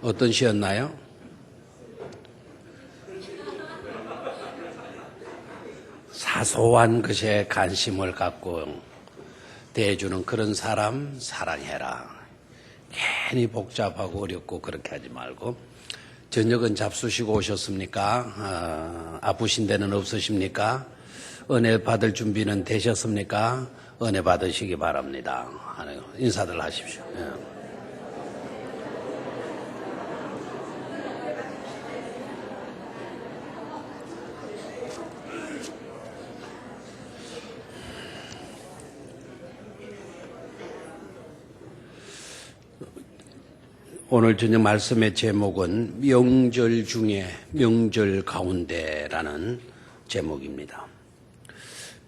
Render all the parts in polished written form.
어떤 시였나요? 사소한 것에 관심을 갖고 대해주는 그런 사람 사랑해라. 괜히 복잡하고 어렵고 그렇게 하지 말고. 저녁은 잡수시고 오셨습니까? 아프신 데는 없으십니까? 은혜 받을 준비는 되셨습니까? 은혜 받으시기 바랍니다. 인사들 하십시오. 오늘 저녁 말씀의 제목은 명절 중에 명절 가운데라는 제목입니다.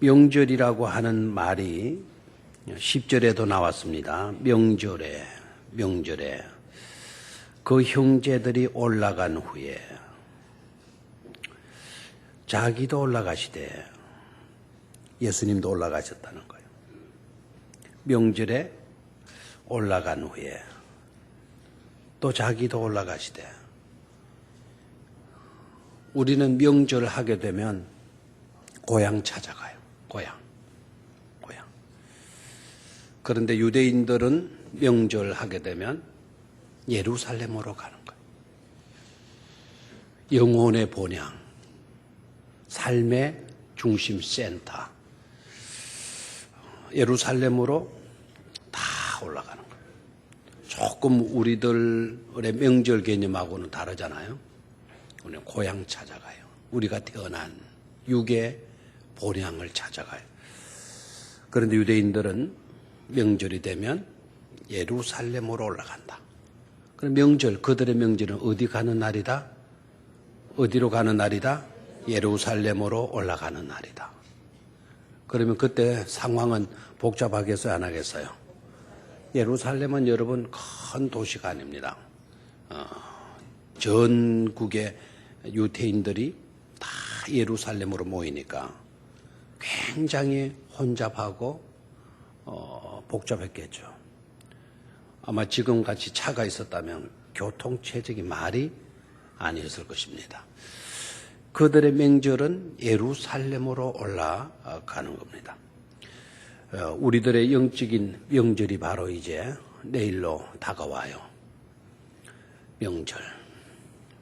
명절이라고 하는 말이 10절에도 나왔습니다. 명절에 그 형제들이 올라간 후에 자기도 올라가시되 예수님도 올라가셨다는 거예요. 명절에 올라간 후에 또 자기도 올라가시되. 우리는 명절을 하게 되면 고향 찾아가요. 고향. 그런데 유대인들은 명절 하게 되면 예루살렘으로 가는 거예요. 영혼의 본향, 삶의 중심 센터, 예루살렘으로 다 올라가는 거예요. 조금 우리들의 명절 개념하고는 다르잖아요. 우리는 고향 찾아가요. 우리가 태어난 육의 본향을 찾아가요. 그런데 유대인들은 명절이 되면 예루살렘으로 올라간다. 그럼 명절, 그들의 명절은 어디 가는 날이다? 어디로 가는 날이다? 예루살렘으로 올라가는 날이다. 그러면 그때 상황은 복잡하겠어요? 안 하겠어요? 예루살렘은 여러분 큰 도시가 아닙니다. 전국의 유대인들이 다 예루살렘으로 모이니까 굉장히 혼잡하고 복잡했겠죠. 아마 지금같이 차가 있었다면 교통체적이 말이 아니었을 것입니다. 그들의 명절은 예루살렘으로 올라가는 겁니다. 우리들의 영적인 명절이 바로 이제 내일로 다가와요. 명절.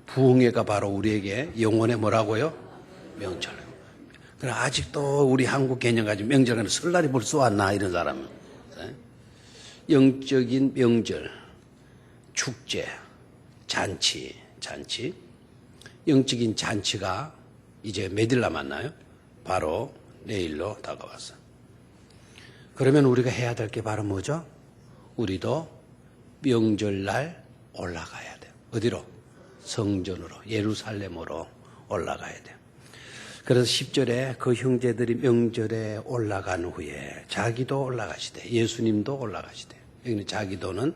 부흥회가 바로 우리에게 영혼의 뭐라고요? 명절. 그래 아직도 우리 한국 개념 가지고 명절에는 설날이 벌써 왔나 이런 사람은. 영적인 명절, 축제, 잔치. 영적인 잔치가 이제 몇 일 남았나요? 바로 내일로 다가왔어요. 그러면 우리가 해야 될 게 바로 뭐죠? 우리도 명절날 올라가야 돼요. 어디로? 성전으로, 예루살렘으로 올라가야 돼요. 그래서 10절에 그 형제들이 명절에 올라간 후에 자기도 올라가시되 예수님도 올라가시되. 여기는 자기도는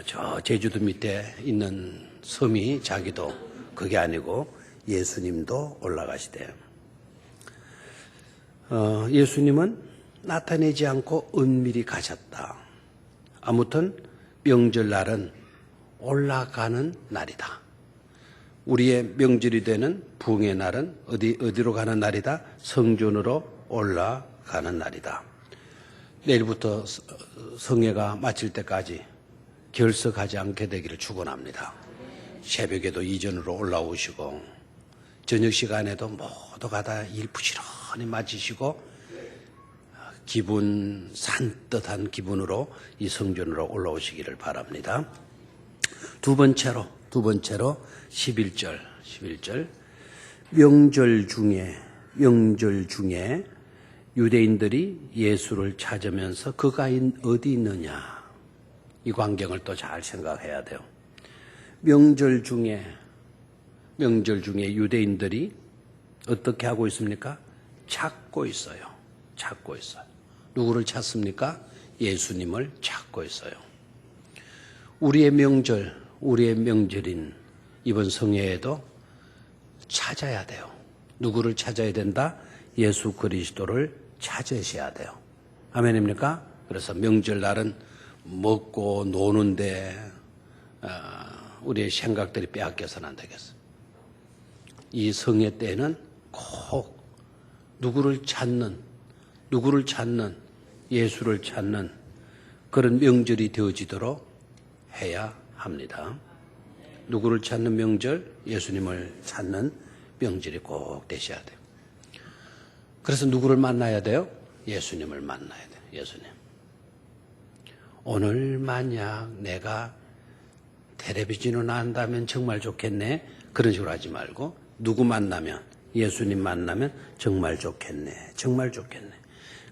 저 제주도 밑에 있는 섬이 자기도 그게 아니고 예수님도 올라가시대. 예수님은 나타내지 않고 은밀히 가셨다. 아무튼 명절날은 올라가는 날이다. 우리의 명절이 되는 부흥의 날은 어디로 가는 날이다? 성전으로 올라가는 날이다. 내일부터 성회가 마칠 때까지 결석하지 않게 되기를 축원합니다. 새벽에도 이전으로 올라오시고 저녁 시간에도 모두가 다 일 부지런히 마치시고 기분 산뜻한 기분으로 이 성전으로 올라오시기를 바랍니다. 두 번째로 11절 명절 중에 유대인들이 예수를 찾으면서 그가 어디 있느냐 이 광경을 또 잘 생각해야 돼요. 명절 중에 유대인들이 어떻게 하고 있습니까? 찾고 있어요. 누구를 찾습니까? 예수님을 찾고 있어요. 우리의 명절인 이번 성회에도 찾아야 돼요. 누구를 찾아야 된다? 예수 그리스도를 찾으셔야 돼요. 아멘입니까? 그래서 명절날은 먹고 노는데 우리의 생각들이 빼앗겨서는 안 되겠어. 이 성의 때는 꼭 누구를 찾는, 예수를 찾는 그런 명절이 되어지도록 해야 합니다. 누구를 찾는 명절, 예수님을 찾는 명절이 꼭 되셔야 돼요. 그래서 누구를 만나야 돼요? 예수님을 만나야 돼요. 예수님. 오늘 만약 내가 텔레비전으로 나온다면 정말 좋겠네. 그런 식으로 하지 말고 누구 만나면, 예수님 만나면 정말 좋겠네. 정말 좋겠네.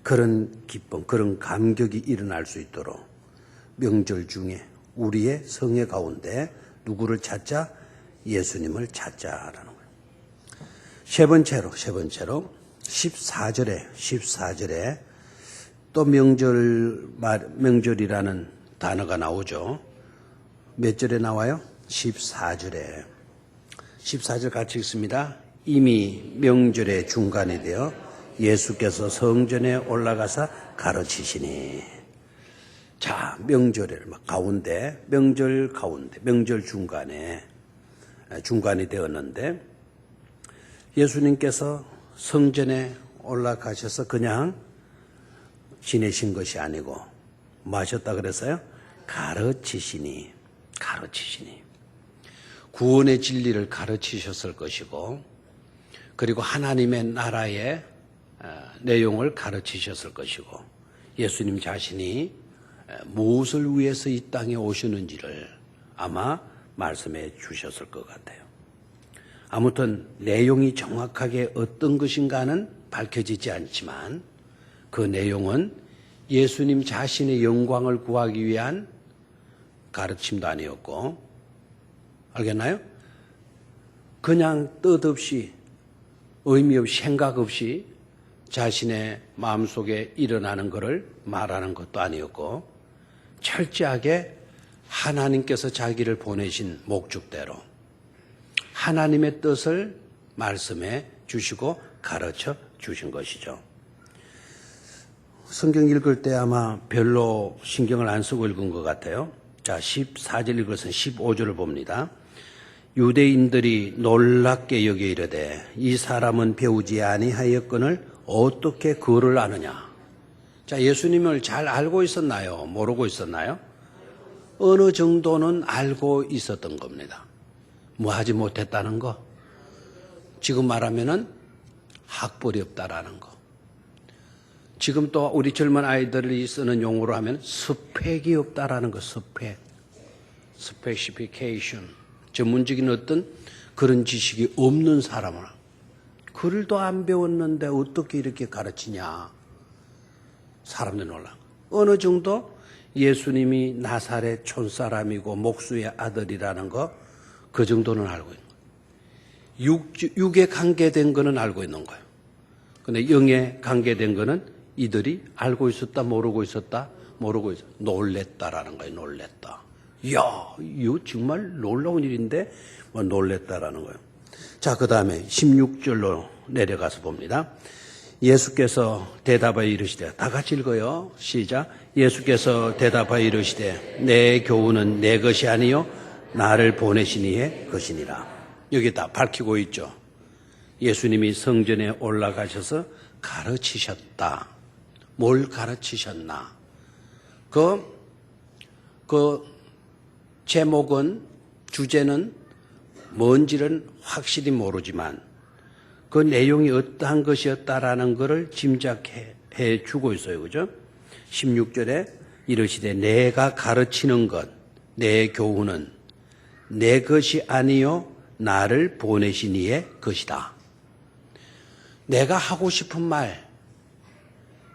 그런 기쁨, 그런 감격이 일어날 수 있도록 명절 중에 우리의 성의 가운데 누구를 찾자? 예수님을 찾자라는 거예요. 세 번째로 14절에 또 명절이라는 단어가 나오죠. 몇 절에 나와요? 14절에. 14절 같이 읽습니다. 이미 명절의 중간이 되어 예수께서 성전에 올라가사 가르치시니. 자, 명절 중간이 되었는데 예수님께서 성전에 올라가셔서 그냥 지내신 것이 아니고 뭐 하셨다 그랬어요? 가르치시니. 구원의 진리를 가르치셨을 것이고, 그리고 하나님의 나라의 내용을 가르치셨을 것이고, 예수님 자신이 무엇을 위해서 이 땅에 오시는지를 아마 말씀해 주셨을 것 같아요. 아무튼 내용이 정확하게 어떤 것인가는 밝혀지지 않지만 그 내용은 예수님 자신의 영광을 구하기 위한 가르침도 아니었고, 알겠나요? 그냥 뜻없이, 의미 없이, 생각 없이 자신의 마음속에 일어나는 것을 말하는 것도 아니었고, 철저하게 하나님께서 자기를 보내신 목적대로 하나님의 뜻을 말씀해 주시고 가르쳐 주신 것이죠. 성경 읽을 때 아마 별로 신경을 안 쓰고 읽은 것 같아요. 자, 14절 읽어서 15절을 봅니다. 유대인들이 놀랍게 여겨 이르되 이 사람은 배우지 아니하였거늘 어떻게 그를 아느냐. 자, 예수님을 잘 알고 있었나요? 모르고 있었나요? 어느 정도는 알고 있었던 겁니다. 뭐 하지 못했다는 거? 지금 말하면은 학벌이 없다라는 거. 지금 또 우리 젊은 아이들이 쓰는 용어로 하면 스펙이 없다라는 거. 스페시피케이션. 전문적인 어떤 그런 지식이 없는 사람은 글도 안 배웠는데 어떻게 이렇게 가르치냐. 사람들 놀라. 어느 정도 예수님이 나사렛 촌사람이고 목수의 아들이라는 거, 그 정도는 알고 있는 거예요. 육에 관계된 거는 알고 있는 거예요. 근데 영에 관계된 거는 이들이 알고 있었다, 모르고 있었다, 놀랬다라는 거예요. 놀랬다. 이야, 이거 정말 놀라운 일인데, 놀랬다라는 거예요. 자, 그 다음에 16절로 내려가서 봅니다. 예수께서 대답하여 이르시되, 다 같이 읽어요. 시작. 예수께서 대답하여 이르시되, 내 교훈은 내 것이 아니요 나를 보내신 이의 것이니라. 여기 다 밝히고 있죠. 예수님이 성전에 올라가셔서 가르치셨다. 뭘 가르치셨나? 그 제목은, 주제는 뭔지는 확실히 모르지만 그 내용이 어떠한 것이었다라는 것을 짐작해 주고 있어요. 그죠? 16절에 이르시되 내가 가르치는 것, 내 교훈은 내 것이 아니요 나를 보내신 이의 것이다. 내가 하고 싶은 말,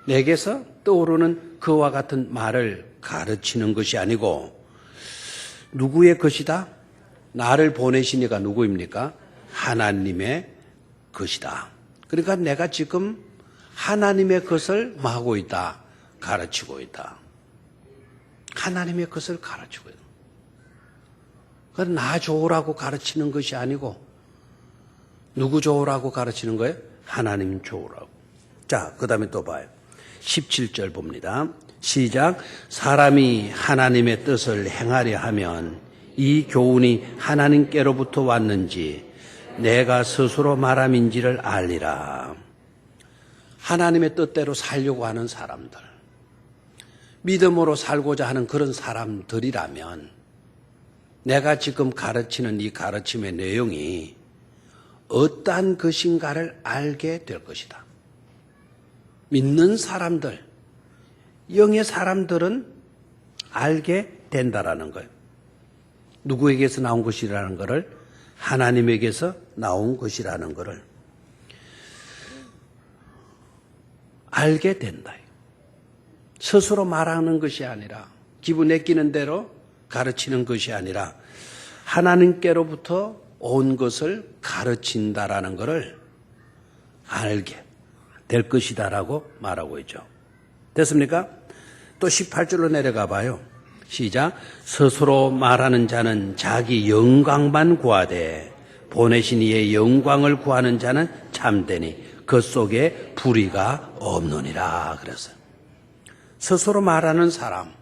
내게서 떠오르는 그와 같은 말을 가르치는 것이 아니고 누구의 것이다? 나를 보내신 이가 누구입니까? 하나님의 것이다. 그러니까 내가 지금 하나님의 것을 하고 있다. 가르치고 있다. 하나님의 것을 가르치고 있다. 그건 나 좋으라고 가르치는 것이 아니고 누구 좋으라고 가르치는 거예요? 하나님 좋으라고. 자, 그 다음에 또 봐요. 17절 봅니다. 시작. 사람이 하나님의 뜻을 행하려 하면 이 교훈이 하나님께로부터 왔는지 내가 스스로 말함인지를 알리라. 하나님의 뜻대로 살려고 하는 사람들, 믿음으로 살고자 하는 그런 사람들이라면 내가 지금 가르치는 이 가르침의 내용이 어떠한 것인가를 알게 될 것이다. 믿는 사람들, 영의 사람들은 알게 된다라는 거예요. 누구에게서 나온 것이라는 것을, 하나님에게서 나온 것이라는 것을 알게 된다. 스스로 말하는 것이 아니라, 기분 내키는 대로 가르치는 것이 아니라 하나님께로부터 온 것을 가르친다라는 것을 알게 될 것이다라고 말하고 있죠. 됐습니까? 또 18절로 내려가 봐요. 시작. 스스로 말하는 자는 자기 영광만 구하되 보내신 이의 영광을 구하는 자는 참되니 그 속에 불의가 없느니라. 그랬어요. 스스로 말하는 사람,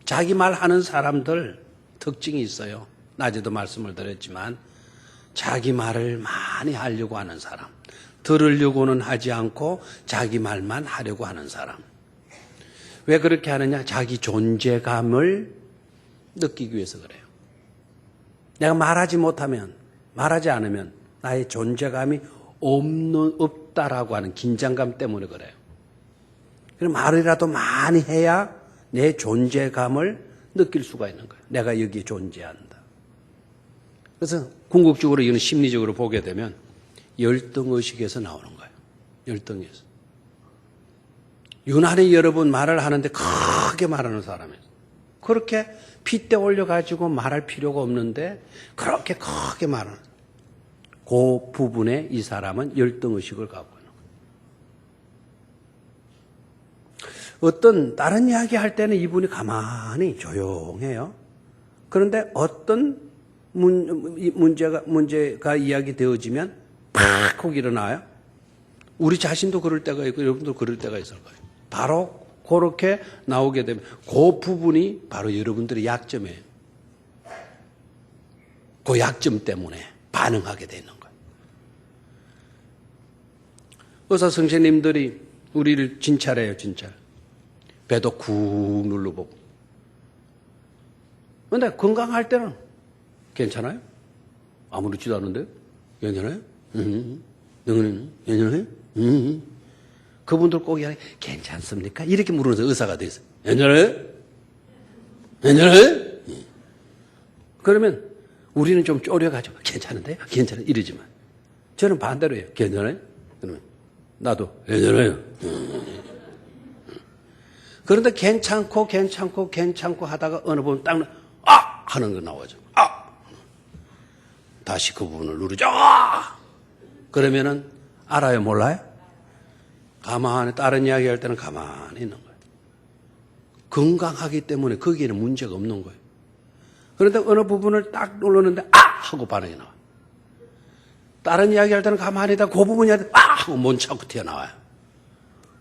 자기 말하는 사람들 특징이 있어요. 낮에도 말씀을 드렸지만 자기 말을 많이 하려고 하는 사람, 들으려고는 하지 않고 자기 말만 하려고 하는 사람. 왜 그렇게 하느냐? 자기 존재감을 느끼기 위해서 그래요. 내가 말하지 못하면, 말하지 않으면 나의 존재감이 없다라고 하는 긴장감 때문에 그래요. 그럼 말이라도 많이 해야 내 존재감을 느낄 수가 있는 거예요. 내가 여기에 존재한다. 그래서 궁극적으로 이거는 심리적으로 보게 되면 열등의식에서 나오는 거예요. 열등에서. 유난히 여러 번 말을 하는데 크게 말하는 사람이에요. 그렇게 핏대 올려가지고 말할 필요가 없는데 그렇게 크게 말하는, 그 부분에 이 사람은 열등의식을 갖고 있는 거예요. 어떤 다른 이야기 할 때는 이분이 가만히 조용해요. 그런데 어떤 문제가 이야기 되어지면 팍 하고 일어나요. 우리 자신도 그럴 때가 있고 여러분도 그럴 때가 있을 거예요. 바로 그렇게 나오게 되면 그 부분이 바로 여러분들의 약점이에요. 그 약점 때문에 반응하게 되는 거예요. 의사 선생님들이 우리를 진찰해요, 진찰. 배도 쿡 눌러보고. 그런데 건강할 때는 괜찮아요? 아무렇지도 않은데? 괜찮아요? 너는 괜찮아요? 그분들 꼭 괜찮습니까? 이렇게 물으면서 의사가 돼 있어요. 괜찮아요? 괜찮아요? 그러면 우리는 좀 쪼려가지고 괜찮은데요? 괜찮아요? 이러지만 저는 반대로 해요. 괜찮아요? 그러면 나도 괜찮아요. 그런데 괜찮고 하다가 어느 부분 딱 하는 거 나오죠. 다시 그 부분을 누르죠. 그러면은 알아요? 몰라요? 가만히 다른 이야기 할 때는 가만히 있는 거예요. 건강하기 때문에 거기에는 문제가 없는 거예요. 그런데 어느 부분을 딱 누르는데 하고 반응이 나와요. 다른 이야기 할 때는 가만히 있다 그 부분이 하고 못 참고 튀어나와요.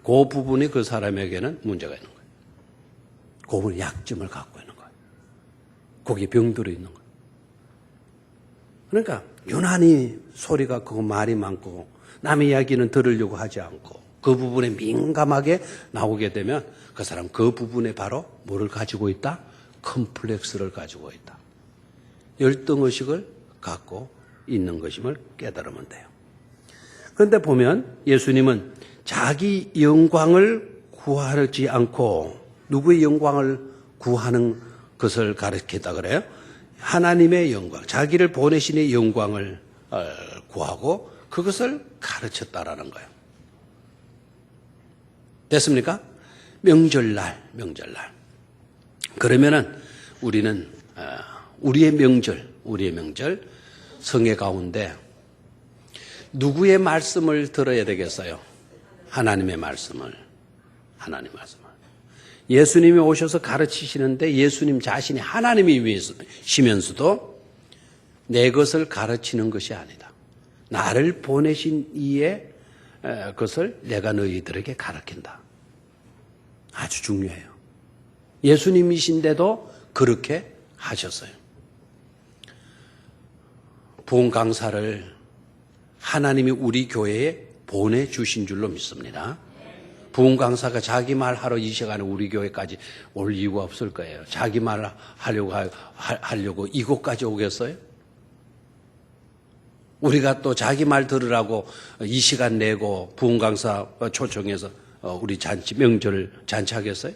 그 부분이 그 사람에게는 문제가 있는 거예요. 그 부분이 약점을 갖고 있는 거예요. 거기에 병들어 있는 거예요. 그러니까 유난히 소리가 크고 말이 많고 남의 이야기는 들으려고 하지 않고 그 부분에 민감하게 나오게 되면 그 사람 그 부분에 바로 뭐를 가지고 있다? 컴플렉스를 가지고 있다. 열등의식을 갖고 있는 것임을 깨달으면 돼요. 그런데 보면 예수님은 자기 영광을 구하지 않고 누구의 영광을 구하는 것을 가르쳤다 그래요? 하나님의 영광, 자기를 보내신의 영광을 구하고 그것을 가르쳤다라는 거예요. 됐습니까? 명절날. 그러면은 우리는 우리의 명절 성회 가운데 누구의 말씀을 들어야 되겠어요? 하나님의 말씀을. 예수님이 오셔서 가르치시는데 예수님 자신이 하나님이시면서도 내 것을 가르치는 것이 아니다. 나를 보내신 이의 것을 내가 너희들에게 가르친다. 아주 중요해요. 예수님이신데도 그렇게 하셨어요. 부흥 강사를 하나님이 우리 교회에 보내주신 줄로 믿습니다. 부흥 강사가 자기 말 하러 이 시간에 우리 교회까지 올 이유가 없을 거예요. 자기 말 하려고 이곳까지 오겠어요? 우리가 또 자기 말 들으라고 이 시간 내고 부흥 강사 초청해서 우리 명절 잔치하겠어요?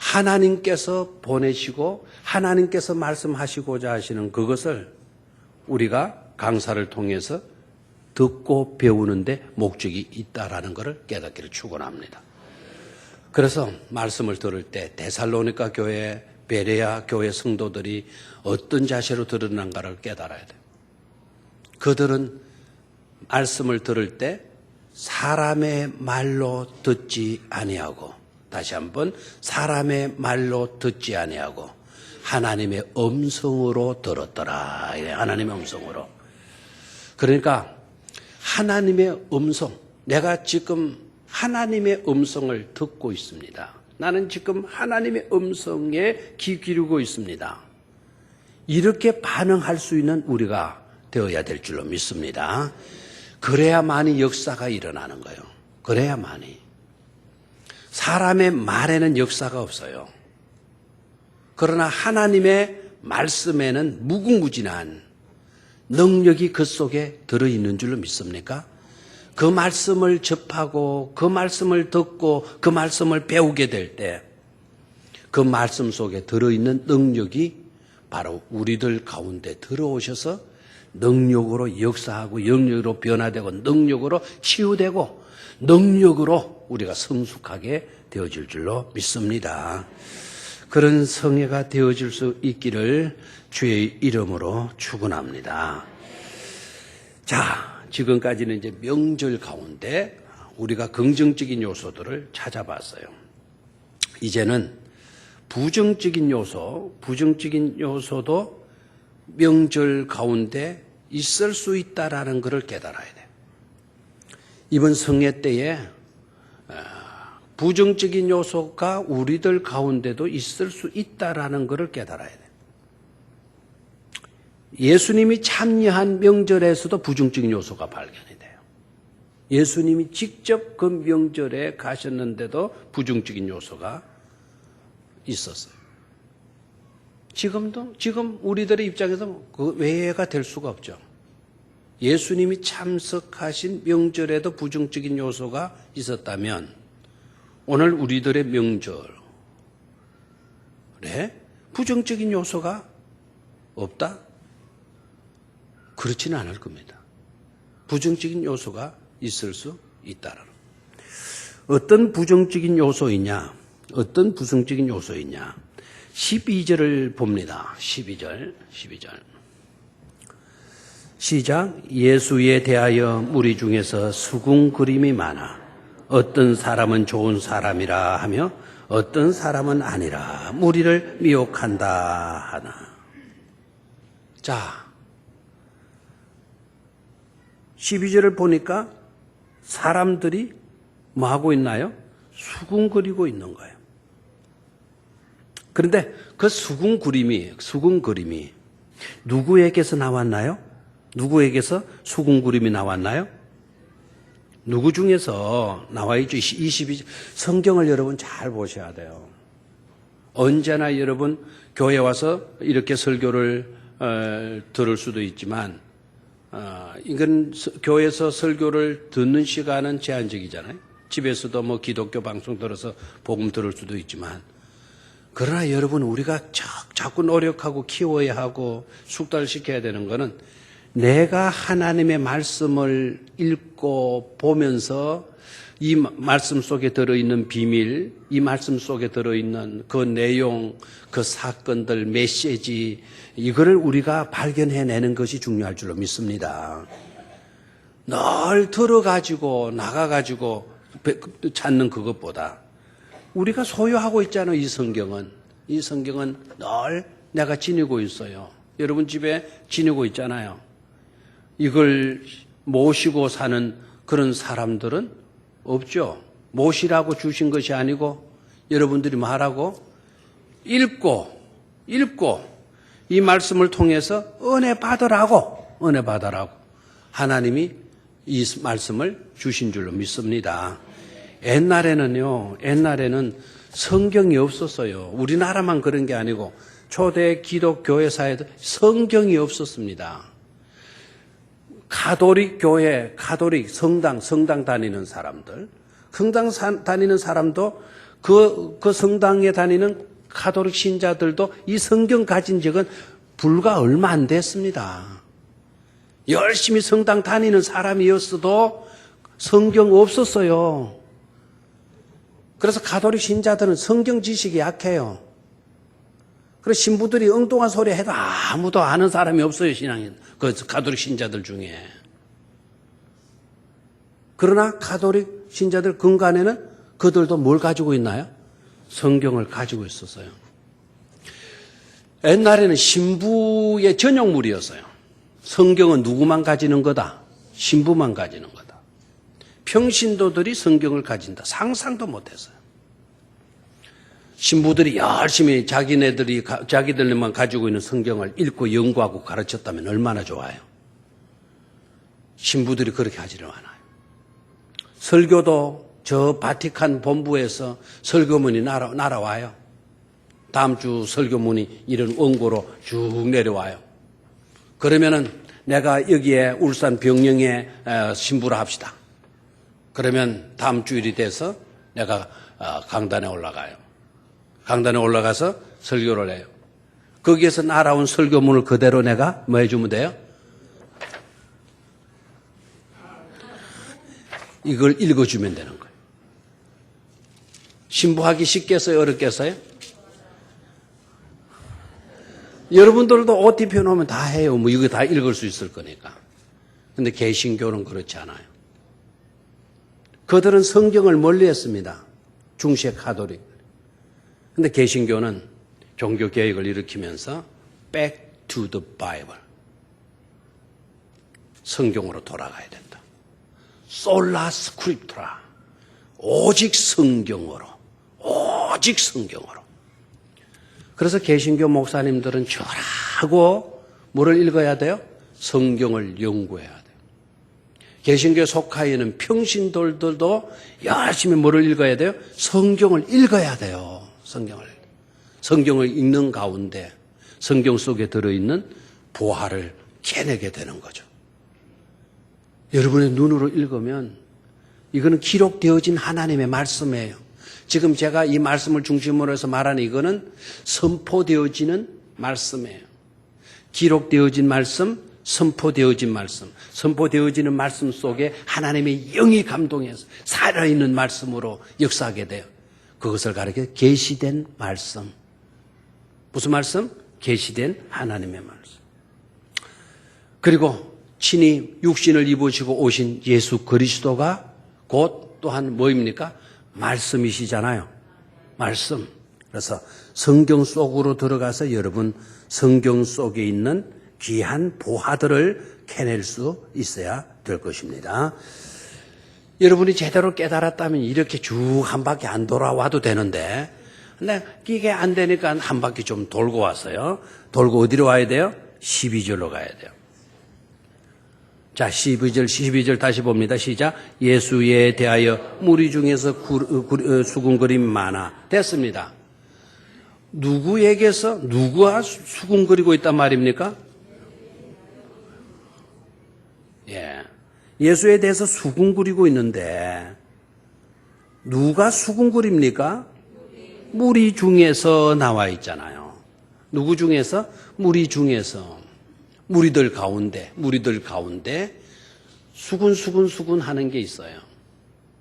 하나님께서 보내시고 하나님께서 말씀하시고자 하시는 그것을 우리가 강사를 통해서 듣고 배우는데 목적이 있다라는 것을 깨닫기를 축원합니다. 그래서 말씀을 들을 때 데살로니가 교회, 베레아 교회 성도들이 어떤 자세로 들었는가를 깨달아야 돼요. 그들은 말씀을 들을 때 사람의 말로 듣지 아니하고, 다시 한번 사람의 말로 듣지 아니하고 하나님의 음성으로 들었더라. 하나님의 음성으로. 그러니까 하나님의 음성, 내가 지금 하나님의 음성을 듣고 있습니다. 나는 지금 하나님의 음성에 귀 기울이고 있습니다. 이렇게 반응할 수 있는 우리가 되어야 될 줄로 믿습니다. 그래야만이 역사가 일어나는 거예요. 그래야만이. 사람의 말에는 역사가 없어요. 그러나 하나님의 말씀에는 무궁무진한 능력이 그 속에 들어있는 줄로 믿습니까? 그 말씀을 접하고 그 말씀을 듣고 그 말씀을 배우게 될 때 그 말씀 속에 들어있는 능력이 바로 우리들 가운데 들어오셔서 능력으로 역사하고 능력으로 변화되고 능력으로 치유되고 능력으로 우리가 성숙하게 되어질 줄로 믿습니다. 그런 성회가 되어질 수 있기를 주의 이름으로 축원합니다. 자, 지금까지는 이제 명절 가운데 우리가 긍정적인 요소들을 찾아봤어요. 이제는 부정적인 요소도 명절 가운데 있을 수 있다라는 것을 깨달아야 돼요. 이번 성회 때에 부정적인 요소가 우리들 가운데도 있을 수 있다라는 것을 깨달아야 돼요. 예수님이 참여한 명절에서도 부정적인 요소가 발견이 돼요. 예수님이 직접 그 명절에 가셨는데도 부정적인 요소가 있었어요. 지금 우리들의 입장에서 그 외회가 될 수가 없죠. 예수님이 참석하신 명절에도 부정적인 요소가 있었다면 오늘 우리들의 명절에 부정적인 요소가 없다? 그렇지는 않을 겁니다. 부정적인 요소가 있을 수 있다라는. 어떤 부정적인 요소이냐? 12절을 봅니다. 12절. 시작. 예수에 대하여 무리 중에서 수군 그림이 많아 어떤 사람은 좋은 사람이라 하며 어떤 사람은 아니라 무리를 미혹한다 하나. 자, 12절을 보니까 사람들이 뭐 하고 있나요? 수군 그리고 있는 거예요. 그런데 그 수군 그림이 누구에게서 나왔나요? 누구에게서 수군 그림이 나왔나요? 누구 중에서 나와 있죠? 22절. 성경을 여러분 잘 보셔야 돼요. 언제나 여러분 교회 와서 이렇게 설교를 들을 수도 있지만 이건 교회에서 설교를 듣는 시간은 제한적이잖아요. 집에서도 뭐 기독교 방송 들어서 복음 들을 수도 있지만 그러나 여러분 우리가 자꾸 노력하고 키워야 하고 숙달시켜야 되는 거는 내가 하나님의 말씀을 읽고 보면서 이 말씀 속에 들어있는 비밀, 이 말씀 속에 들어있는 그 내용, 그 사건들, 메시지 이거를 우리가 발견해내는 것이 중요할 줄로 믿습니다. 늘 들어가지고 나가가지고 찾는 그것보다 우리가 소유하고 있잖아요. 이 성경은 늘 내가 지니고 있어요. 여러분 집에 지니고 있잖아요. 이걸 모시고 사는 그런 사람들은 없죠. 모시라고 주신 것이 아니고 여러분들이 말하고 읽고 이 말씀을 통해서 은혜 받으라고 하나님이 이 말씀을 주신 줄로 믿습니다. 옛날에는 성경이 없었어요. 우리나라만 그런 게 아니고 초대 기독교회사에도 성경이 없었습니다. 가톨릭 교회, 가톨릭 성당 다니는 사람들, 성당 다니는 사람도 그 성당에 다니는 가톨릭 신자들도 이 성경 가진 적은 불과 얼마 안 됐습니다. 열심히 성당 다니는 사람이었어도 성경 없었어요. 그래서 가톨릭 신자들은 성경 지식이 약해요. 그래서 신부들이 엉뚱한 소리 해도 아무도 아는 사람이 없어요, 그 가톨릭 신자들 중에. 그러나 가톨릭 신자들 근간에는 그들도 뭘 가지고 있나요? 성경을 가지고 있었어요. 옛날에는 신부의 전용물이었어요. 성경은 누구만 가지는 거다? 신부만 가지는 거다. 평신도들이 성경을 가진다. 상상도 못했어요. 신부들이 열심히 자기들만 가지고 있는 성경을 읽고 연구하고 가르쳤다면 얼마나 좋아요. 신부들이 그렇게 하지를 않아요. 설교도 저 바티칸 본부에서 설교문이 날아와요. 다음 주 설교문이 이런 원고로 쭉 내려와요. 그러면은 내가 여기에 울산 병영에 신부를 합시다. 그러면 다음 주일이 돼서 내가 강단에 올라가요. 강단에 올라가서 설교를 해요. 거기에서 날아온 설교문을 그대로 내가 뭐 해주면 돼요? 이걸 읽어주면 되는 거예요. 신부하기 쉽겠어요? 어렵겠어요? 여러분들도 옷 입혀놓으면 다 해요. 뭐 이거 다 읽을 수 있을 거니까. 근데 개신교는 그렇지 않아요. 그들은 성경을 멀리했습니다. 중세 가톨릭. 근데 개신교는 종교개혁을 일으키면서 Back to the Bible. 성경으로 돌아가야 된다. Sola Scriptura. 오직 성경으로. 오직 성경으로. 그래서 개신교 목사님들은 절하고 뭐를 읽어야 돼요? 성경을 연구해야 돼요. 개신교에 속하여 있는 평신도들도 열심히 뭐를 읽어야 돼요? 성경을 읽어야 돼요. 성경을 읽는 가운데 성경 속에 들어있는 보화를 캐내게 되는 거죠. 여러분의 눈으로 읽으면 이거는 기록되어진 하나님의 말씀이에요. 지금 제가 이 말씀을 중심으로 해서 말하는 이거는 선포되어지는 말씀이에요. 기록되어진 말씀, 선포되어진 말씀. 선포되어지는 말씀 속에 하나님의 영이 감동해서 살아있는 말씀으로 역사하게 돼요. 그것을 가리켜 계시된 말씀. 무슨 말씀? 계시된 하나님의 말씀. 그리고 친히 육신을 입으시고 오신 예수 그리스도가 곧 또한 뭐입니까? 말씀이시잖아요. 말씀. 그래서 성경 속으로 들어가서 여러분 성경 속에 있는 귀한 보화들을 캐낼 수 있어야 될 것입니다. 여러분이 제대로 깨달았다면 이렇게 쭉 한 바퀴 안 돌아와도 되는데, 근데 이게 안 되니까 한 바퀴 좀 돌고 왔어요. 돌고 어디로 와야 돼요? 12절로 가야 돼요. 자, 12절 다시 봅니다. 시작. 예수에 대하여 무리 중에서 수군거림이 많아. 됐습니다. 누구에게서 누가 수군거리고 있단 말입니까? 예. 예수에 대해서 수군거리고 있는데 누가 수군거립니까? 무리 중에서 나와 있잖아요. 누구 중에서? 무리 중에서. 무리들 가운데 수군 하는 게 있어요.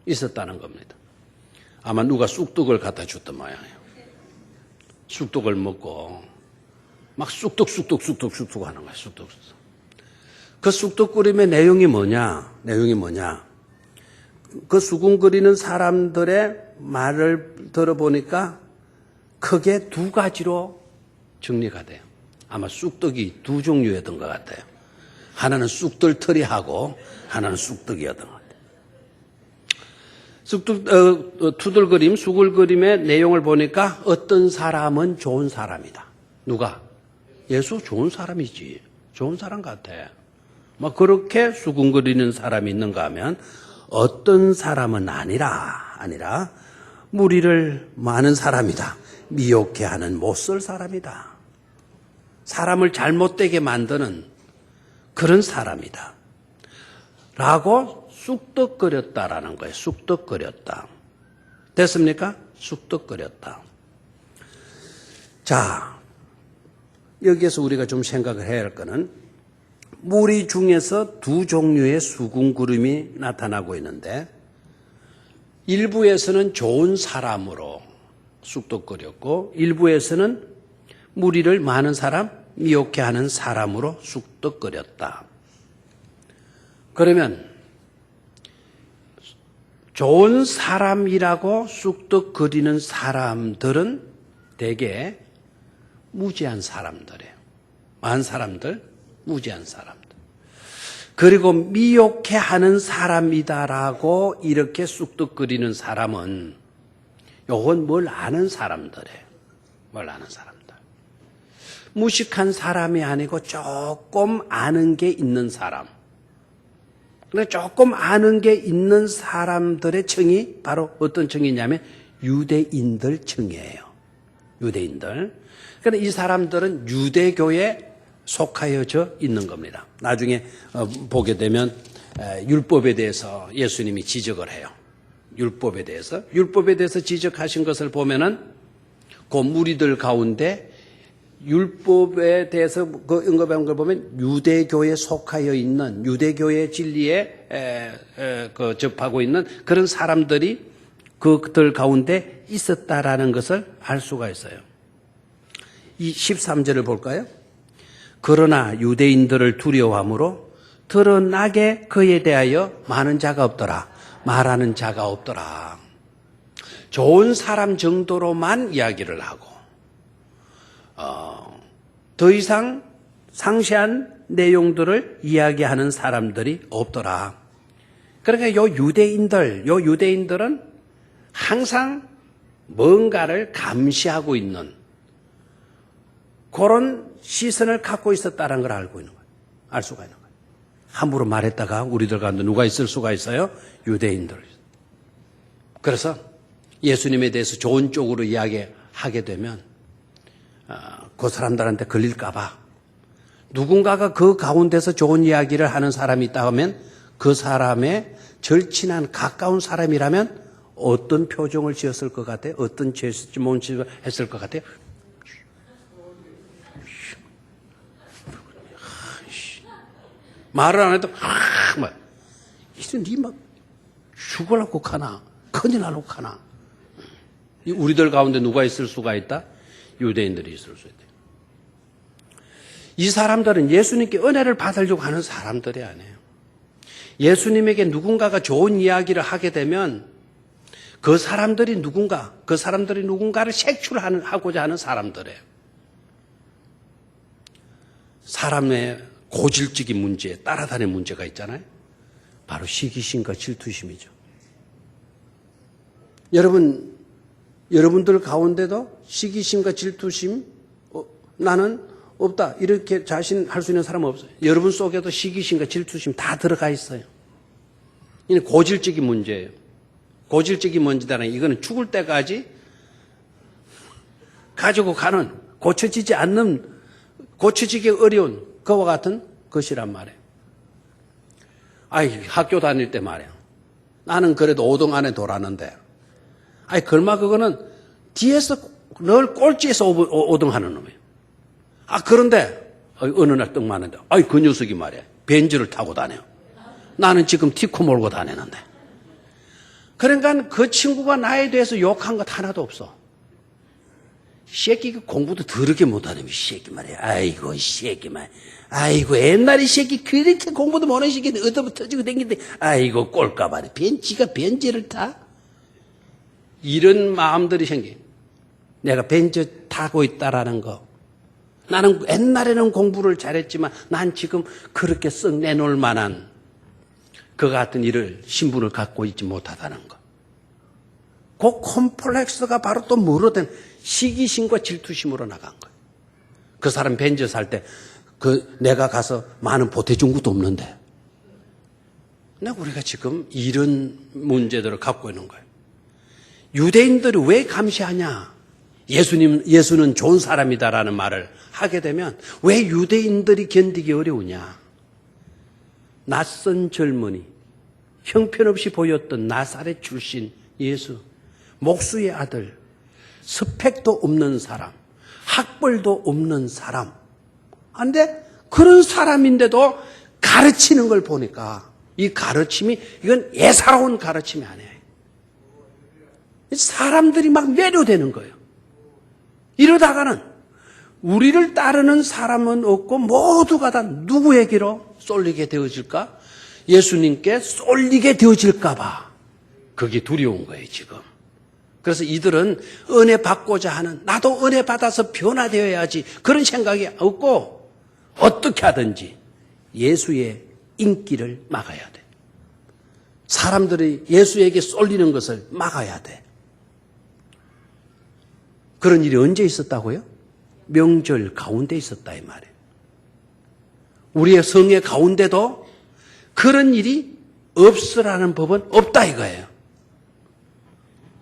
있었다는 겁니다. 아마 누가 쑥떡을 갖다 줬던 모양이에요. 쑥떡을 먹고 막 쑥떡 하는 거예요. 쑥떡. 그 쑥떡거림의 내용이 뭐냐? 그 수군거리는 사람들의 말을 들어보니까 크게 두 가지로 정리가 돼요. 아마 쑥떡이 두 종류였던 것 같아요. 하나는 쑥들터리하고 하나는 쑥떡이었던 것 같아요. 투들거림, 수굴거림의 내용을 보니까 어떤 사람은 좋은 사람이다. 누가? 예수 좋은 사람이지. 좋은 사람 같아. 막 그렇게 수군거리는 사람이 있는가 하면 어떤 사람은 아니라 무리를 많은 사람이다. 미혹해 하는 못쓸 사람이다. 사람을 잘못되게 만드는 그런 사람이다. 라고 쑥덕거렸다라는 거예요. 쑥덕거렸다. 됐습니까? 쑥덕거렸다. 자, 여기에서 우리가 좀 생각을 해야 할 거는 무리 중에서 두 종류의 수군구름이 나타나고 있는데 일부에서는 좋은 사람으로 쑥덕거렸고 일부에서는 무리를 많은 사람, 미혹해 하는 사람으로 쑥덕거렸다. 그러면 좋은 사람이라고 쑥덕거리는 사람들은 대개 무지한 사람들이에요. 많은 사람들, 무지한 사람들. 그리고 미혹해 하는 사람이다라고 이렇게 쑥덕거리는 사람은 요건 뭘 아는 사람들이에요. 뭘 아는 사람들. 무식한 사람이 아니고 조금 아는 게 있는 사람. 근데 조금 아는 게 있는 사람들의 층이 바로 어떤 층이냐면 유대인들 층이에요. 유대인들. 그러니까 이 사람들은 유대교에 속하여져 있는 겁니다. 나중에 보게 되면 율법에 대해서 예수님이 지적을 해요. 율법에 대해서 지적하신 것을 보면은 그 무리들 가운데 율법에 대해서 그 언급한 걸 보면 유대교에 속하여 있는 유대교의 진리에 접하고 있는 그런 사람들이 그들 가운데 있었다라는 것을 알 수가 있어요. 이 13절을 볼까요? 그러나 유대인들을 두려워함으로 드러나게 그에 대하여 많은 자가 없더라. 말하는 자가 없더라. 좋은 사람 정도로만 이야기를 하고 더 이상 상세한 내용들을 이야기하는 사람들이 없더라. 그러니까 요 유대인들은 항상 뭔가를 감시하고 있는 그런 시선을 갖고 있었다는 걸 알고 있는 거예요. 알 수가 있는 거예요. 함부로 말했다가 우리들 가운데 누가 있을 수가 있어요? 유대인들. 그래서 예수님에 대해서 좋은 쪽으로 이야기하게 되면 그 사람들한테 걸릴까 봐 누군가가 그 가운데서 좋은 이야기를 하는 사람이 있다 하면 그 사람의 절친한 가까운 사람이라면 어떤 표정을 지었을 것 같아요? 어떤 제스처를 했을 것 같아요? 말을 안 해도 니 죽으려고 가나 큰일 나려고 가나. 우리들 가운데 누가 있을 수가 있다? 유대인들이 있을 수 있다. 이 사람들은 예수님께 은혜를 받으려고 하는 사람들이 아니에요. 예수님에게 누군가가 좋은 이야기를 하게 되면 그 사람들이 누군가를 색출하고자 하는 사람들이에요. 사람의 고질적인 문제, 따라다니는 문제가 있잖아요. 바로 시기심과 질투심이죠. 여러분들 가운데도 시기심과 질투심, 나는 없다. 이렇게 자신할 수 있는 사람은 없어요. 여러분 속에도 시기심과 질투심 다 들어가 있어요. 이는 고질적인 문제예요. 고질적인 문제다는 이거는 죽을 때까지 가지고 가는 고쳐지지 않는 고쳐지기 어려운 그와 같은 것이란 말이에요. 학교 다닐 때 말이에요. 나는 그래도 5등 안에 돌았는데 걸마 그거는 뒤에서 늘 꼴찌에서 5등 하는 놈이에요. 그런데 어느 날 떡 맞는데 그 녀석이 말이야 벤츠를 타고 다녀. 나는 지금 티코 몰고 다니는데. 그러니까 그 친구가 나에 대해서 욕한 것 하나도 없어. 새끼가 공부도 더럽게 못하는 새끼 말이야. 아이고 새끼 말이야. 아이고 옛날에 새끼 그렇게 공부도 못하는 새끼인데 어디부터 터지고 댕기는데 아이고 꼴까봐네. 지가 벤츠를 타? 이런 마음들이 생겨. 내가 벤츠 타고 있다라는 거. 나는 옛날에는 공부를 잘했지만 난 지금 그렇게 썩 내놓을 만한 그 같은 신분을 갖고 있지 못하다는 거. 그 콤플렉스가 바로 또 뭐로 된 시기심과 질투심으로 나간 거예요. 그 사람 벤저 살 때 내가 가서 많은 보태준 것도 없는데. 근데 우리가 지금 이런 문제들을 갖고 있는 거예요. 유대인들이 왜 감시하냐? 예수는 좋은 사람이다라는 말을 하게 되면 왜 유대인들이 견디기 어려우냐? 낯선 젊은이, 형편없이 보였던 나사렛 출신 예수, 목수의 아들, 스펙도 없는 사람, 학벌도 없는 사람. 그런데 그런 사람인데도 가르치는 걸 보니까 이 가르침이 이건 예사로운 가르침이 아니에요. 사람들이 막 매료되는 거예요. 이러다가는 우리를 따르는 사람은 없고 모두가 다 누구에게로 쏠리게 되어질까? 예수님께 쏠리게 되어질까 봐. 그게 두려운 거예요, 지금. 그래서 이들은 은혜 받고자 하는, 나도 은혜 받아서 변화되어야지 그런 생각이 없고 어떻게 하든지 예수의 인기를 막아야 돼. 사람들이 예수에게 쏠리는 것을 막아야 돼. 그런 일이 언제 있었다고요? 명절 가운데 있었다 이 말이에요. 우리의 성의 가운데도 그런 일이 없으라는 법은 없다 이거예요.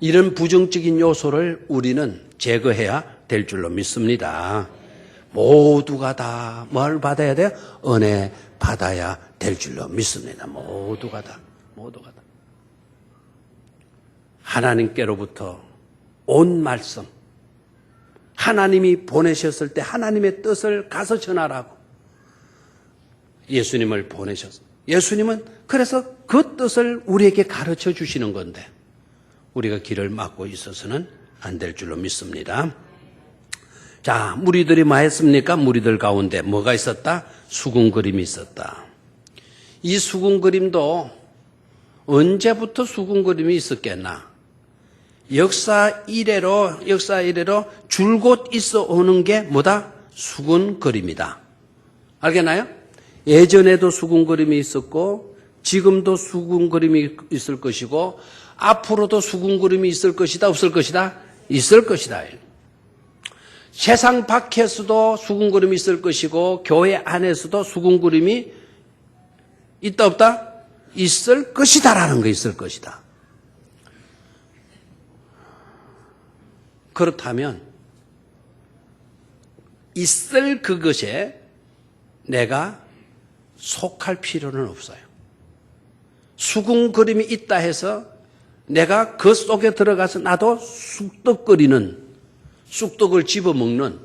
이런 부정적인 요소를 우리는 제거해야 될 줄로 믿습니다. 모두가 다 뭘 받아야 돼요? 은혜 받아야 될 줄로 믿습니다. 모두가 다. 하나님께로부터 온 말씀, 하나님이 보내셨을 때 하나님의 뜻을 가서 전하라고 예수님을 보내셨어요. 예수님은 그래서 그 뜻을 우리에게 가르쳐 주시는 건데 우리가 길을 막고 있어서는 안 될 줄로 믿습니다. 자, 무리들이 뭐 했습니까? 무리들 가운데 뭐가 있었다? 수군 그림이 있었다. 이 수군 그림도 언제부터 수군 그림이 있었겠나? 역사 이래로 줄곧 있어 오는 게 뭐다? 수군 그림이다. 알겠나요? 예전에도 수군 그림이 있었고 지금도 수군 그림이 있을 것이고 앞으로도 수군 그림이 있을 것이다, 없을 것이다? 있을 것이다. 세상 밖에서도 수군 그림이 있을 것이고 교회 안에서도 수군 그림이 있다, 없다? 있을 것이다라는 거 있을 것이다. 그렇다면 있을 그것에 내가 속할 필요는 없어요. 수군 그림이 있다 해서 내가 그 속에 들어가서 나도 쑥떡을 집어먹는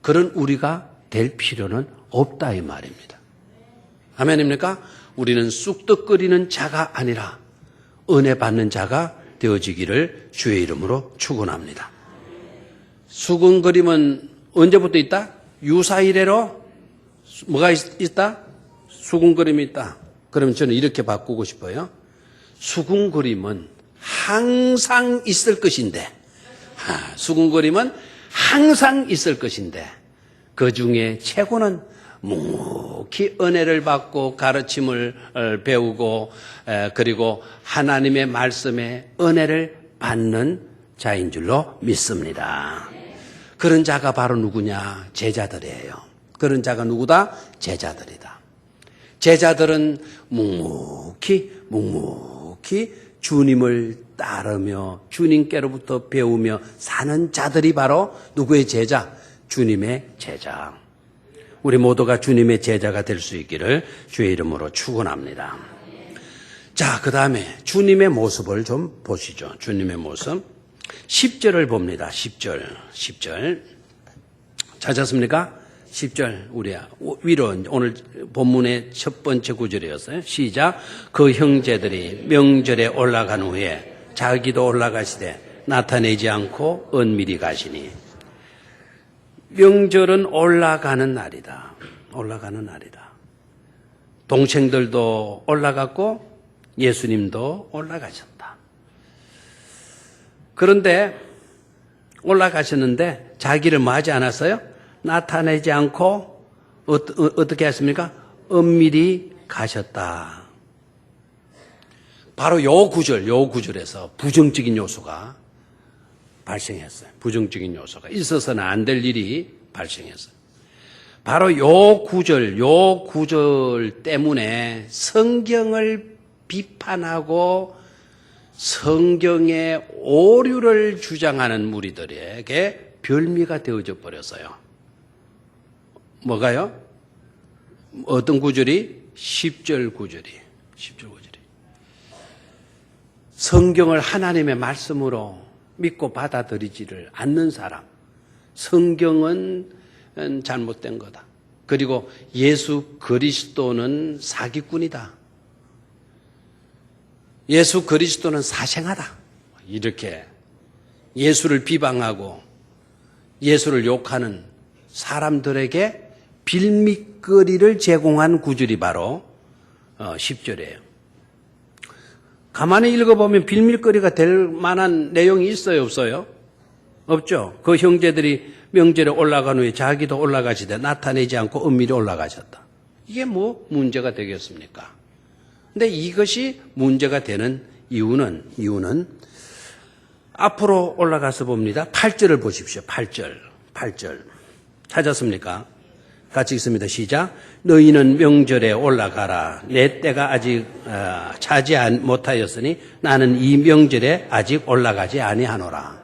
그런 우리가 될 필요는 없다 이 말입니다. 아멘입니까? 우리는 쑥떡거리는 자가 아니라 은혜 받는 자가 되어지기를 주의 이름으로 축원합니다. 수군 그림은 언제부터 있다? 유사 이래로 뭐가 있다? 수군 그림이 있다. 그러면 저는 이렇게 바꾸고 싶어요. 수군 그림은 항상 있을 것인데, 수군 그림은 항상 있을 것인데, 그 중에 최고는 묵묵히 은혜를 받고 가르침을 배우고 그리고 하나님의 말씀에 은혜를 받는 자인 줄로 믿습니다. 그런 자가 바로 누구냐? 제자들이에요. 그런 자가 누구다? 제자들이다. 제자들은 묵묵히 주님을 따르며 주님께로부터 배우며 사는 자들이 바로 누구의 제자? 주님의 제자. 우리 모두가 주님의 제자가 될 수 있기를 주의 이름으로 축원합니다. 자, 그 다음에 주님의 모습을 좀 보시죠. 주님의 모습. 10절을 봅니다. 10절. 찾았습니까? 10절 우리 위로 오늘 본문의 첫 번째 구절이었어요. 시작. 그 형제들이 명절에 올라간 후에 자기도 올라가시되 나타내지 않고 은밀히 가시니. 명절은 올라가는 날이다. 올라가는 날이다. 동생들도 올라갔고 예수님도 올라가셨다. 그런데 올라가셨는데 자기를 뭐 하지 않았어요? 나타내지 않고 어떻게 했습니까? 은밀히 가셨다. 바로 요 구절에서 부정적인 요소가 발생했어요. 부정적인 요소가 있어서는 안 될 일이 발생했어요. 바로 요 구절 때문에 성경을 비판하고 성경의 오류를 주장하는 무리들에게 별미가 되어져 버렸어요. 뭐가요? 어떤 구절이? 10절 구절이. 성경을 하나님의 말씀으로 믿고 받아들이지를 않는 사람. 성경은 잘못된 거다. 그리고 예수 그리스도는 사기꾼이다. 예수 그리스도는 사생하다. 이렇게 예수를 비방하고 예수를 욕하는 사람들에게 빌미거리를 제공한 구절이 바로 10절이에요. 가만히 읽어보면 빌미거리가 될 만한 내용이 있어요, 없어요? 없죠. 그 형제들이 명절에 올라간 후에 자기도 올라가시되 나타내지 않고 은밀히 올라가셨다. 이게 뭐 문제가 되겠습니까? 근데 이것이 문제가 되는 이유는 앞으로 올라가서 봅니다. 8절을 보십시오. 8절. 찾았습니까? 같이 읽습니다. 시작. 너희는 명절에 올라가라. 내 때가 아직 차지 못하였으니 나는 이 명절에 아직 올라가지 아니하노라.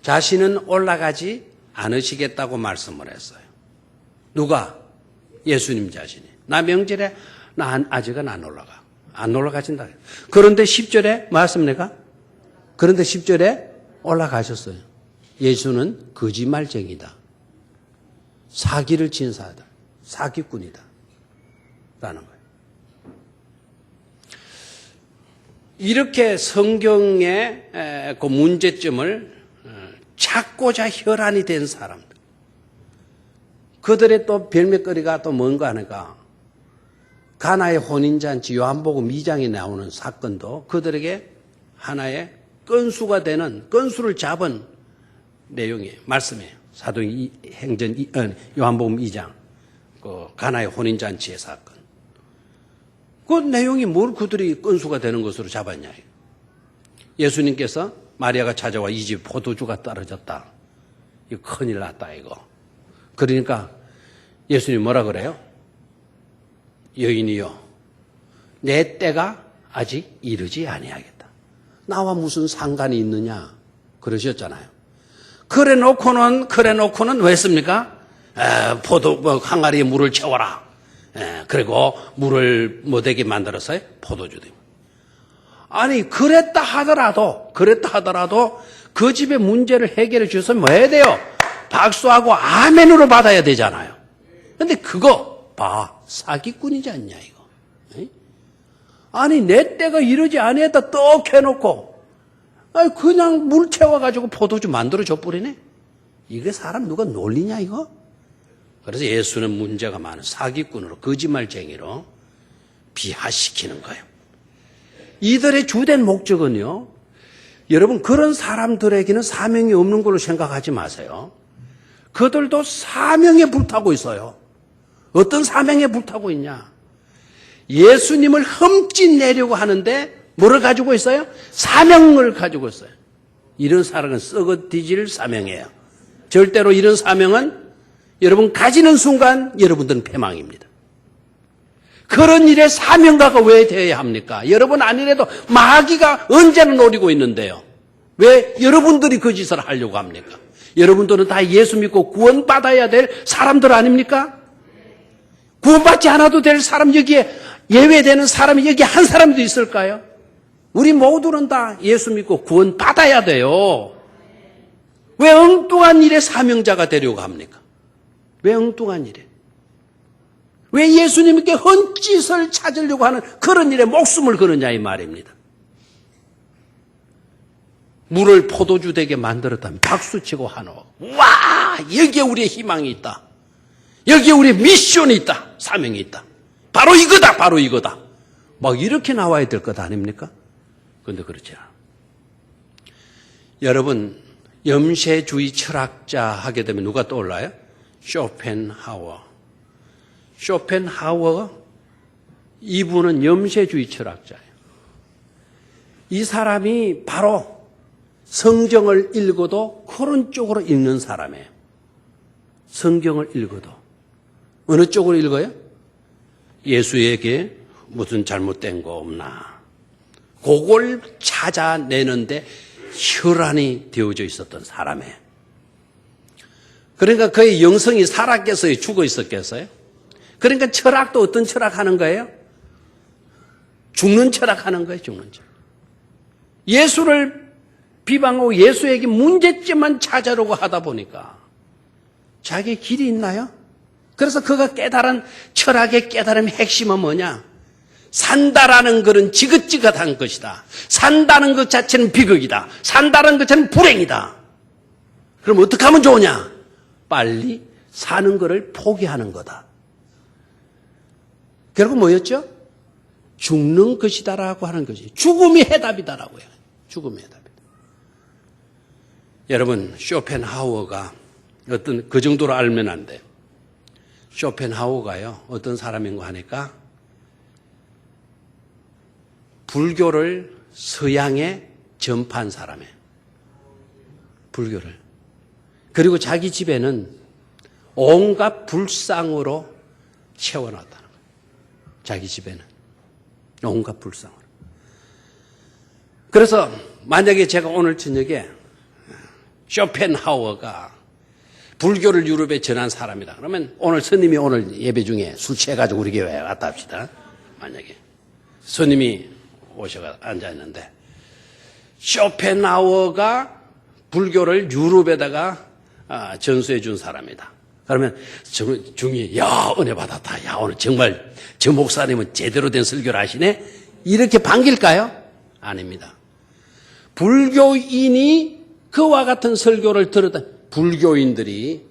자신은 올라가지 않으시겠다고 말씀을 했어요. 누가? 예수님 자신이. 나 명절에 아직은 안 올라가. 안 올라가신다. 그런데 10절에 맞습니까? 그런데 10절에 올라가셨어요. 예수는 거짓말쟁이다. 사기를 친 사다. 사기꾼이다. 라는 거예요. 이렇게 성경의 그 문제점을 찾고자 혈안이 된 사람들. 그들의 또 별명거리가 또 뭔가 하니까 가나의 혼인잔치 요한복음 2장에 나오는 사건도 그들에게 하나의 건수가 되는 건수를 잡은 내용이에요. 말씀이에요. 사도행전 요한복음 2장 그 가나의 혼인잔치의 사건. 그 내용이 뭘 그들이 건수가 되는 것으로 잡았냐. 예수님께서 마리아가 찾아와 이 집 포도주가 떨어졌다. 이거 큰일 났다 이거. 그러니까 예수님 뭐라 그래요? 여인이여 내 때가 아직 이르지 아니하겠다. 나와 무슨 상관이 있느냐 그러셨잖아요. 그래 놓고는 왜 했습니까? 항아리에 물을 채워라. 그리고 물을 못되게 만들어서 포도주 되고. 아니 그랬다 하더라도 그 집의 문제를 해결해 주셔서 뭐 해야 돼요? 박수하고 아멘으로 받아야 되잖아요. 근데 그거 봐 사기꾼이지 않냐 이거. 아니 내 때가 이러지 아니했다 떡 해놓고 그냥 물 채워가지고 포도주 만들어줘 버리네. 이게 사람 누가 놀리냐 이거? 그래서 예수는 문제가 많은 사기꾼으로 거짓말쟁이로 비하시키는 거예요. 이들의 주된 목적은요. 여러분 그런 사람들에게는 사명이 없는 걸로 생각하지 마세요. 그들도 사명에 불타고 있어요. 어떤 사명에 불타고 있냐? 예수님을 흠집내려고 하는데 뭐를 가지고 있어요? 사명을 가지고 있어요. 이런 사람은 썩어 뒤질 사명이에요. 절대로 이런 사명은 여러분 가지는 순간 여러분들은 패망입니다. 그런 일에 사명가가 왜 되어야 합니까? 여러분 아니래도 마귀가 언제나 노리고 있는데요. 왜 여러분들이 그 짓을 하려고 합니까? 여러분들은 다 예수 믿고 구원받아야 될 사람들 아닙니까? 구원받지 않아도 될 사람 여기에 예외되는 사람이 여기 한 사람도 있을까요? 우리 모두는 다 예수 믿고 구원받아야 돼요. 왜 엉뚱한 일에 사명자가 되려고 합니까? 왜 엉뚱한 일에? 왜 예수님께 헛짓을 찾으려고 하는 그런 일에 목숨을 거느냐 이 말입니다. 물을 포도주 되게 만들었다면 박수치고 하노. 와 여기에 우리의 희망이 있다. 여기에 우리의 미션이 있다. 사명이 있다. 바로 이거다. 막 이렇게 나와야 될 것 아닙니까? 그런데 그렇지 않아. 여러분 염세주의 철학자 하게 되면 누가 떠올라요? 쇼펜하워. 이분은 염세주의 철학자예요. 이 사람이 바로 성경을 읽어도 그런 쪽으로 읽는 사람이에요. 성경을 읽어도. 어느 쪽으로 읽어요? 예수에게 무슨 잘못된 거 없나? 그걸 찾아내는데 혈안이 되어져 있었던 사람이에요. 그러니까 그의 영성이 살았겠어요? 죽어 있었겠어요? 그러니까 철학도 어떤 철학 하는 거예요? 죽는 철학 하는 거예요, 죽는 철학. 예수를 비방하고 예수에게 문제점만 찾아려고 하다 보니까 자기의 길이 있나요? 그래서 그가 깨달은 철학의 깨달음의 핵심은 뭐냐? 산다라는 것은 지긋지긋한 것이다. 산다는 것 자체는 비극이다. 산다는 것 자체는 불행이다. 그럼 어떻게 하면 좋으냐? 빨리 사는 것을 포기하는 거다. 결국 뭐였죠? 죽는 것이다라고 하는 것이 죽음이 해답이다라고 해요. 죽음이 해답이다. 여러분, 쇼펜하우어가 어떤 그 정도로 알면 안 돼요. 쇼펜하우어가요, 어떤 사람인가 하니까 불교를 서양에 전파한 사람이에요. 불교를. 그리고 자기 집에는 온갖 불상으로 채워놨다는 거예요. 자기 집에는. 온갖 불상으로. 그래서 만약에 제가 오늘 저녁에 쇼펜하우어가 불교를 유럽에 전한 사람이다. 그러면 오늘 스님이 오늘 예배 중에 술 취해가지고 우리 교회에 왔다 합시다. 만약에. 스님이 오셔가 앉아있는데 쇼펜하우어가 불교를 유럽에다가 전수해 준 사람이다. 그러면 중이 야 은혜 받았다. 야 오늘 정말 저 목사님은 제대로 된 설교를 하시네. 이렇게 반길까요? 아닙니다. 불교인이 그와 같은 설교를 들었다. 불교인들이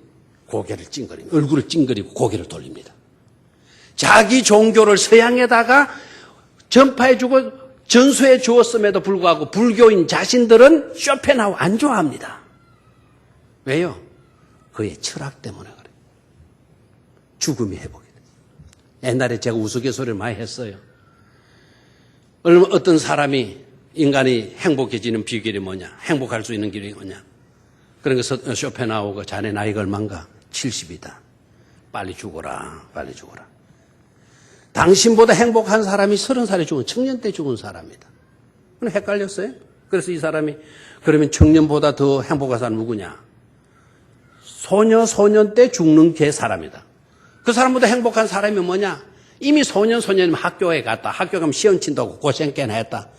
고개를 찡그리고 얼굴을 찡그리고 고개를 돌립니다. 자기 종교를 서양에다가 전파해주고 전수해 주었음에도 불구하고 불교인 자신들은 쇼펜하우어 안 좋아합니다. 왜요? 그의 철학 때문에 그래요. 죽음이 회복이 돼요. 옛날에 제가 우스갯소리를 많이 했어요. 어떤 사람이 인간이 행복해지는 비결이 뭐냐? 행복할 수 있는 길이 뭐냐? 그러니까 쇼펜하우어가 자네 나이가 얼만가? 70이다. 빨리 죽어라. 빨리 죽어라. 당신보다 행복한 사람이 30살에 죽은 청년 때 죽은 사람이다. 그럼 헷갈렸어요? 그래서 이 사람이 그러면 청년보다 더 행복한 사람 누구냐? 소년 때 죽는 개 사람이다. 그 사람보다 행복한 사람이 뭐냐? 이미 소년이면 학교에 갔다. 학교 가면 시험 친다고 고생 꽤나 했다.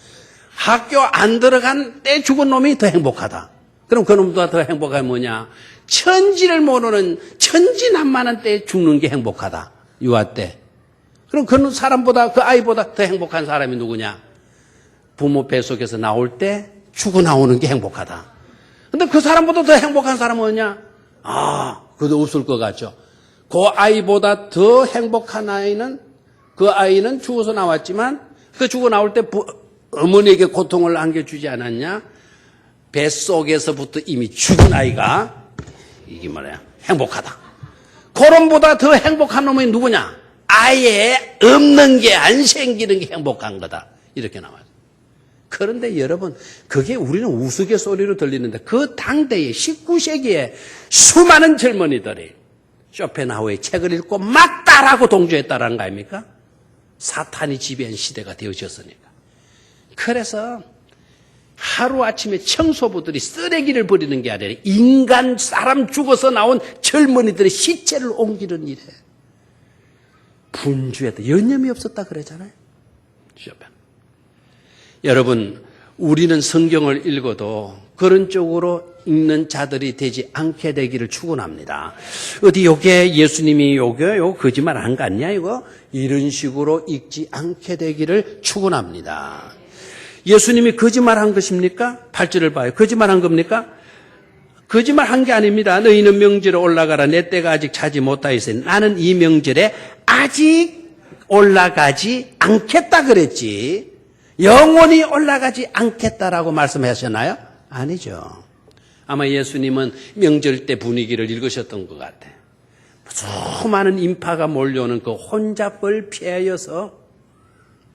학교 안 들어간 때 죽은 놈이 더 행복하다. 그럼 그 놈보다 더 행복한 뭐냐? 천지를 모르는 천지난만한 때 죽는 게 행복하다. 유아 때. 그럼 그 사람보다, 그 아이보다 더 행복한 사람이 누구냐? 부모 뱃속에서 나올 때 죽어 나오는 게 행복하다. 근데 그 사람보다 더 행복한 사람은 뭐냐? 그것도 없을 것 같죠. 그 아이보다 더 행복한 아이는, 그 아이는 죽어서 나왔지만, 그 죽어 나올 때 어머니에게 고통을 안겨주지 않았냐? 뱃속에서부터 이미 죽은 아이가, 이게 뭐냐? 행복하다. 그놈보다 더 행복한 놈이 누구냐? 아예 없는 게 안 생기는 게 행복한 거다. 이렇게 나와요. 그런데 여러분, 그게 우리는 우스갯소리로 들리는데 그 당대에 19세기에 수많은 젊은이들이 쇼펜하우어의 책을 읽고 맞다라고 동조했다라는 거 아닙니까? 사탄이 지배한 시대가 되어졌으니까. 그래서 하루아침에 청소부들이 쓰레기를 버리는 게 아니라 인간 사람 죽어서 나온 젊은이들의 시체를 옮기는 일에 분주했다. 여념이 없었다 그러잖아요. 여러분, 우리는 성경을 읽어도 그런 쪽으로 읽는 자들이 되지 않게 되기를 축원합니다. 어디 요게 예수님이 요거 거짓말 안 같냐 이거? 이런 식으로 읽지 않게 되기를 축원합니다. 예수님이 거짓말한 것입니까? 8절을 봐요. 거짓말한 겁니까? 거짓말한 게 아닙니다. 너희는 명절에 올라가라. 내 때가 아직 차지 못하였으니 나는 이 명절에 아직 올라가지 않겠다 그랬지. 영원히 올라가지 않겠다라고 말씀하셨나요? 아니죠. 아마 예수님은 명절 때 분위기를 읽으셨던 것 같아요. 수많은 인파가 몰려오는 그 혼잡을 피하여서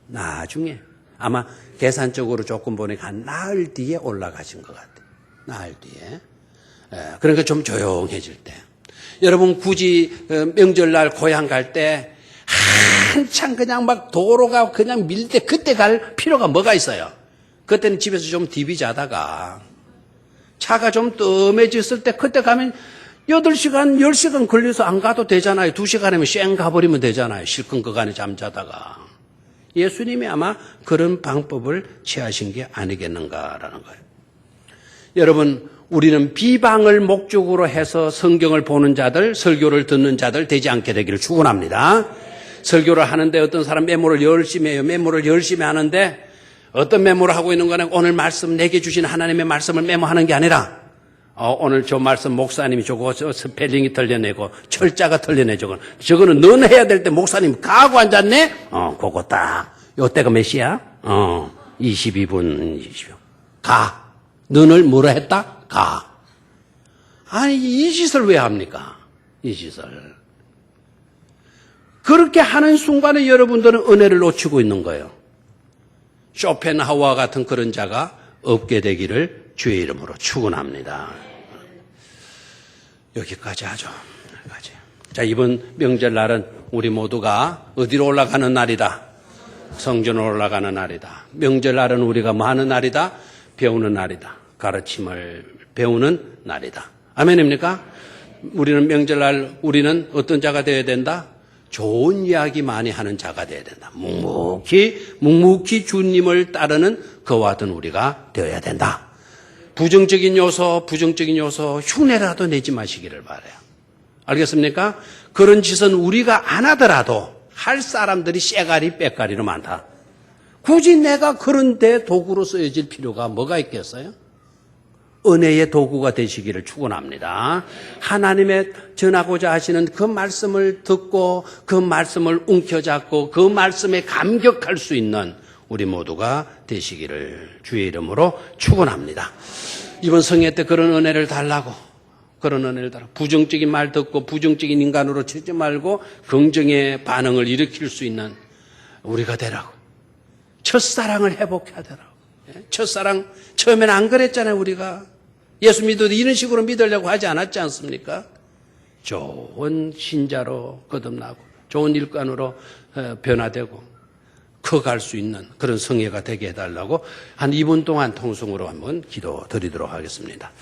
나중에 아마 계산적으로 조금 보니까 한 나흘 뒤에 올라가신 것 같아요. 나흘 뒤에. 그러니까 좀 조용해질 때. 여러분 굳이 명절날 고향 갈 때 한참 그냥 막 도로가 그냥 밀 때 그때 갈 필요가 뭐가 있어요? 그때는 집에서 좀 디비 자다가 차가 좀 뜸해졌을 때 그때 가면 8시간, 10시간 걸려서 안 가도 되잖아요. 2시간이면 쌩 가버리면 되잖아요. 실컷 그 안에 잠자다가. 예수님이 아마 그런 방법을 취하신 게 아니겠는가라는 거예요. 여러분, 우리는 비방을 목적으로 해서 성경을 보는 자들, 설교를 듣는 자들 되지 않게 되기를 축원합니다. 설교를 하는데 어떤 사람 메모를 열심히 해요. 메모를 열심히 하는데 어떤 메모를 하고 있는 거는 오늘 말씀 내게 주신 하나님의 말씀을 메모하는 게 아니라 오늘 저 말씀 목사님이 저거 스펠링이 틀려내고 철자가 틀려내 저거는 넌 해야 될 때 목사님 가고 앉았네? 그거 딱. 요때가 몇 시야? 22분 20분. 가. 너를 뭐라 했다? 가. 아니 이 짓을 왜 합니까? 이 짓을. 그렇게 하는 순간에 여러분들은 은혜를 놓치고 있는 거예요. 쇼펜하우와 같은 그런 자가 없게 되기를 주의 이름으로 축원합니다. 여기까지 하죠. 여기까지. 자, 이번 명절날은 우리 모두가 어디로 올라가는 날이다? 성전으로 올라가는 날이다. 명절날은 우리가 뭐 하는 날이다? 배우는 날이다. 가르침을 배우는 날이다. 아멘입니까? 우리는 명절날 우리는 어떤 자가 되어야 된다? 좋은 이야기 많이 하는 자가 되어야 된다. 묵묵히 주님을 따르는 그와 같은 우리가 되어야 된다. 부정적인 요소 흉내라도 내지 마시기를 바라요. 알겠습니까? 그런 짓은 우리가 안 하더라도 할 사람들이 쎄가리 빼가리로 많다. 굳이 내가 그런데 도구로 쓰여질 필요가 뭐가 있겠어요? 은혜의 도구가 되시기를 축원합니다. 하나님의 전하고자 하시는 그 말씀을 듣고 그 말씀을 움켜잡고 그 말씀에 감격할 수 있는 우리 모두가 되시기를 주의 이름으로 축원합니다. 이번 성회 때 그런 은혜를 달라고 부정적인 말 듣고 부정적인 인간으로 치지 말고 긍정의 반응을 일으킬 수 있는 우리가 되라고. 첫사랑을 회복하더라고. 첫사랑 처음에는 안 그랬잖아요. 우리가 예수 믿어도 이런 식으로 믿으려고 하지 않았지 않습니까? 좋은 신자로 거듭나고 좋은 일꾼으로 변화되고 커갈 수 있는 그런 성회가 되게 해달라고 한 2분 동안 통성으로 한번 기도 드리도록 하겠습니다.